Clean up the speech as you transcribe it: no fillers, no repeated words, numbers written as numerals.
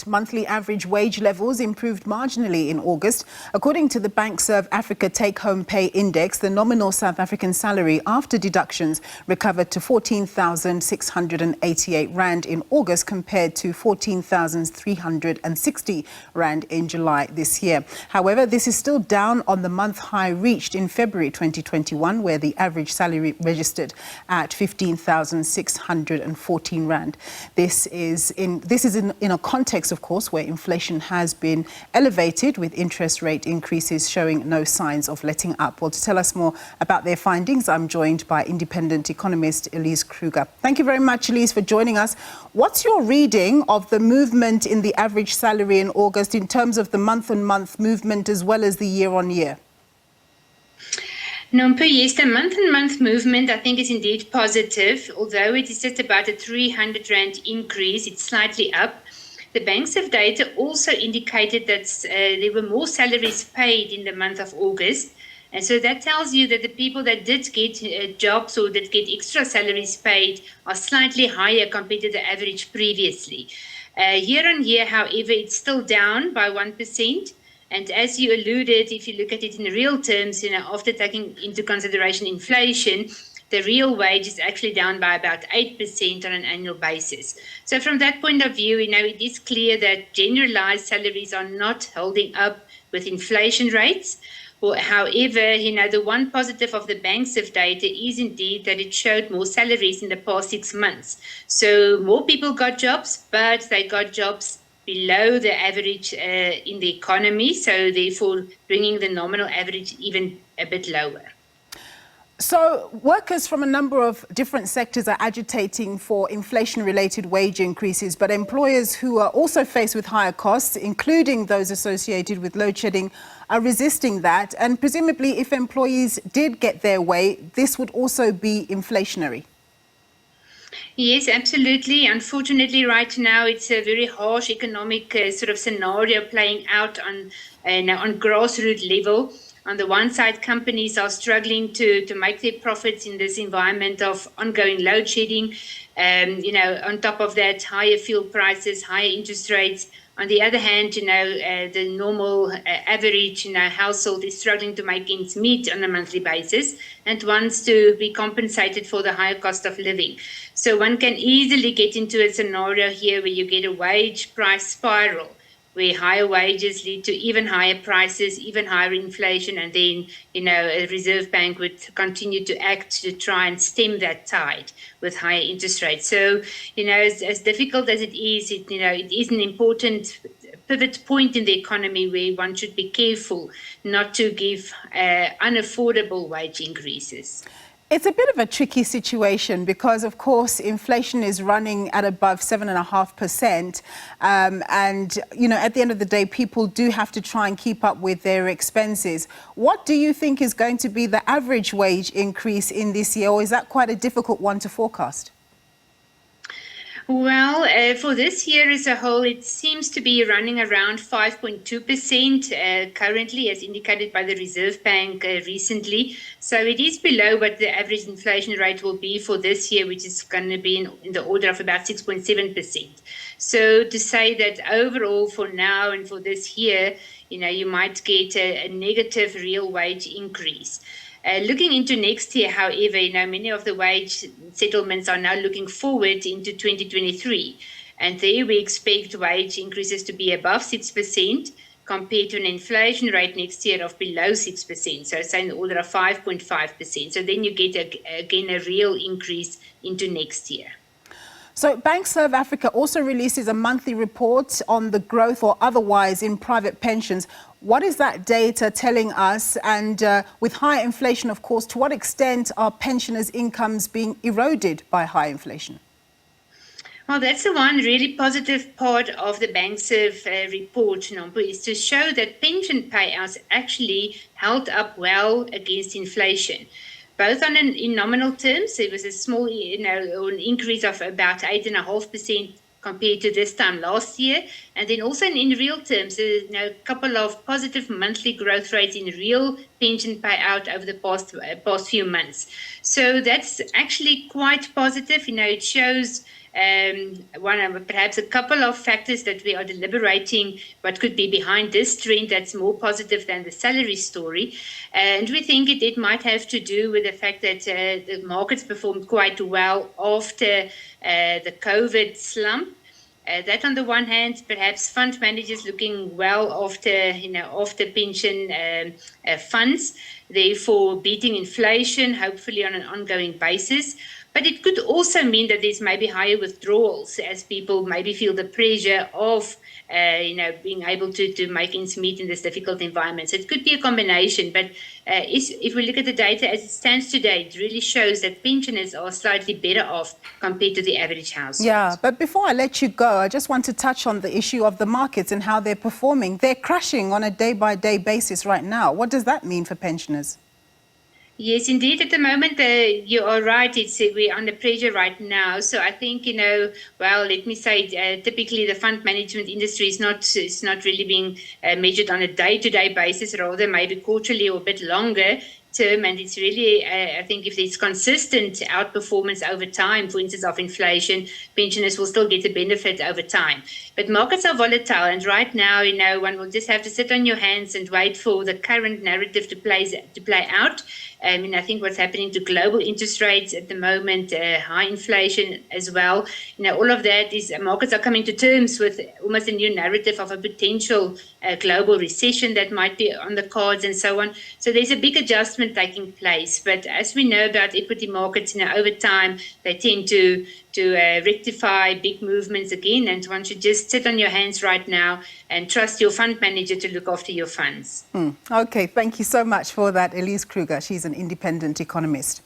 monthly average wage levels improved marginally in August. According to the BankservAfrica take-home pay index, the nominal South African salary after deductions recovered to 14,688 rand in August compared to 14,360 rand in July this year. However, this is still down on the month high reached in February 2021, where the average salary registered at 15,614 rand. This is in a context, of course, where inflation has been elevated, with interest rate increases showing no signs of letting up. Well, to tell us more about their findings, I'm joined by Independent Economist Elize Kruger. Thank you very much, Elize, for joining us. What's your reading of the movement in the average salary in August in terms of the month-on-month movement as well as the year-on-year? Nompu, yes, the month-on-month movement, I think, is indeed positive. Although it is just about a 300 rand increase, it's slightly up. The Bankserv data also indicated that there were more salaries paid in the month of August. And so that tells you that the people that did get jobs or did get extra salaries paid are slightly higher compared to the average previously. Year on year, however, it's still down by 1%. And as you alluded, if you look at it in real terms, after taking into consideration inflation, the real wage is actually down by about 8% on an annual basis. So from that point of view, it is clear that generalized salaries are not holding up with inflation rates. However, the one positive of the Bankserv data is indeed that it showed more salaries in the past 6 months. So more people got jobs, but they got jobs below the average in the economy, so therefore bringing the nominal average even a bit lower. So workers from a number of different sectors are agitating for inflation-related wage increases, but employers who are also faced with higher costs, including those associated with load shedding, are resisting that. And presumably, if employees did get their way, this would also be inflationary. Yes, absolutely. Unfortunately, right now, it's a very harsh economic sort of scenario playing out on grassroots level. On the one side, companies are struggling to make their profits in this environment of ongoing load shedding. On top of that, higher fuel prices, higher interest rates. On the other hand, the normal average household is struggling to make ends meet on a monthly basis and wants to be compensated for the higher cost of living. So one can easily get into a scenario here where you get a wage price spiral, where higher wages lead to even higher prices, even higher inflation, and then, a Reserve Bank would continue to act to try and stem that tide with higher interest rates. So, as difficult as it is, it is an important pivot point in the economy where one should be careful not to give unaffordable wage increases. It's a bit of a tricky situation because, of course, inflation is running at above 7.5%. And, at the end of the day, people do have to try and keep up with their expenses. What do you think is going to be the average wage increase in this year, or is that quite a difficult one to forecast? Well, for this year as a whole, it seems to be running around 5.2% currently, as indicated by the Reserve Bank recently. So it is below what the average inflation rate will be for this year, which is going to be in the order of about 6.7%. So to say that overall for now and for this year, you might get a negative real wage increase. Looking into next year, however, many of the wage settlements are now looking forward into 2023. And there we expect wage increases to be above 6% compared to an inflation rate next year of below 6%. So say in the order of 5.5%. So then you get, again, a real increase into next year. So BankservAfrica also releases a monthly report on the growth or otherwise in private pensions. What is that data telling us? And with high inflation, of course, to what extent are pensioners' incomes being eroded by high inflation? Well, that's the one really positive part of the Bankserv report, Nompu, is to show that pension payouts actually held up well against inflation. Both in nominal terms, it was a small, an increase of about 8.5% compared to this time last year. And then also in real terms, a couple of positive monthly growth rates in real pension payout over the past few months. So that's actually quite positive. It shows perhaps a couple of factors that we are deliberating what could be behind this trend that's more positive than the salary story. And we think it might have to do with the fact that the markets performed quite well after the COVID slump. That on the one hand, perhaps fund managers looking well after pension funds, therefore beating inflation, hopefully on an ongoing basis. But it could also mean that there's maybe higher withdrawals as people maybe feel the pressure of being able to make ends meet in this difficult environment. So it could be a combination, but if we look at the data as it stands today, it really shows that pensioners are slightly better off compared to the average household. Yeah, but before I let you go, I just want to touch on the issue of the markets and how they're performing. They're crashing on a day-by-day basis right now. What does that mean for pensioners? Yes, indeed. At the moment, you are right. We're under pressure right now. So I think, let me say, typically the fund management industry is not really being measured on a day-to-day basis, rather maybe quarterly or a bit longer term. And it's really, I think, if there's consistent outperformance over time, for instance, of inflation, pensioners will still get the benefit over time. But markets are volatile, and right now, one will just have to sit on your hands and wait for the current narrative to play out. I think what's happening to global interest rates at the moment, high inflation as well, all of that is markets are coming to terms with almost a new narrative of a potential global recession that might be on the cards and so on. So there's a big adjustment taking place. But as we know about equity markets, over time, they tend to rectify big movements again, and one should just sit on your hands right now and trust your fund manager to look after your funds. Okay, thank you so much for that, Elize Kruger. She's an independent economist.